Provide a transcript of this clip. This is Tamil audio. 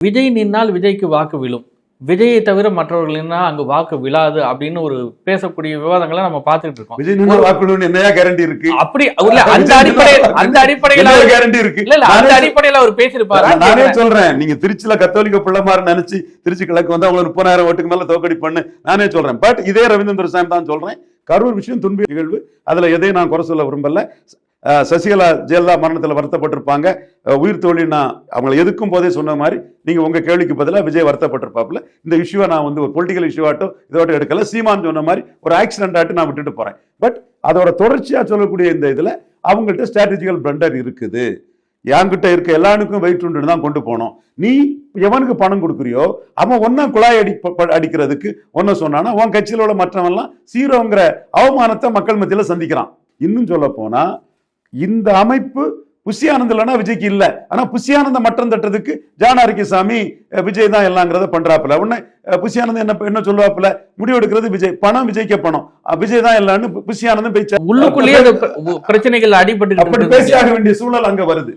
விஜய் நின்னால் விஜய்க்கு வாக்கு விழும், விஜயை தவிர மற்றவர்கள் நின்னா அங்கு வாக்கு விழாது அப்படின்னு ஒரு பேசக்கூடிய விவாதங்களை நம்ம பார்த்துட்டு இருக்கோம். விஜய் நின்னா வாக்கு விழும் என்னையா கேரண்டி இருக்கு? அப்படி அந்த அடிப்படையில கேரண்டி இருக்கு. இல்ல அந்த அடிப்படையில அவர் பேசியிருப்பாரு. நானே சொல்றேன், நீங்க திருச்சியில கத்தோலிக்க பிள்ளை மாதிரி நினைச்சு திருச்சி கிழக்கு வந்து அவங்க 30,000 ஓட்டுக்கு மேல தோக்கடிப்பண்ணு நானே சொல்றேன். பட் இதே ரவீந்திர துரைசாமி தான் சொல்றேன். கரூர் விஷயம் துன்ப நிகழ்வு, அதுல எதையும் நான் குறை சொல்ல விரும்பல. சசிகலா ஜெயலலிதா மரணத்தில் வருத்தப்பட்டிருப்பாங்க. உயிர் தோழி நான் அவங்களை எதுக்கும் போதே சொன்ன மாதிரி நீங்க உங்க கேள்விக்கு பதிலாக விஜய் வருத்தப்பட்டிருப்பாப்புல. இந்த இஷ்யூவை நான் வந்து ஒரு பொலிட்டிக்கல் இஷ்யூவாட்டும் இதோட எடுக்கல. சீமான் சொன்ன மாதிரி ஒரு ஆக்சிடென்ட் ஆட்டு நான் விட்டுட்டு போறேன். பட் அதோட தொடர்ச்சியா சொல்லக்கூடிய இந்த இதுல அவங்கள்ட்ட ஸ்ட்ராட்டஜிக்கல் பிளண்டர் இருக்குது. என்கிட்ட இருக்க எல்லாருக்கும் வெயிட் உண்டு தான் கொண்டு போனோம். நீ எவனுக்கு பணம் கொடுக்குறியோ அவன் ஒன்னா குழாய் அடிக்கிறதுக்கு ஒன்ன சொன்னானா உன் கட்சியில் உள்ள மற்றவன்லாம் சீரோங்கிற அவமானத்தை மக்கள் மத்தியில சந்திக்கிறான். இன்னும் சொல்ல போனா இந்த அமைப்பு புஷியானந்த் இல்லைன்னா விஜய்க்கு இல்ல. ஆனா புஷியானந்த மட்டம் தட்டுறதுக்கு ஜான் ஆரோக்கியசாமி விஜய் தான் எல்லாங்கிறத பண்றாப்புல. உடனே புஷியானந்த் என்ன சொல்லுவாப்புல, முடிவெடுக்கிறது விஜய், பணம் விஜய்க்கு பணம், விஜய் தான் எல்லான்னு புஷியானந்தம் பேச்சு உள்ளுக்குள்ளேயே பிரச்சனைகள் அடிபட்டு அப்படி பேசியாக வேண்டிய சூழல் அங்க வருது.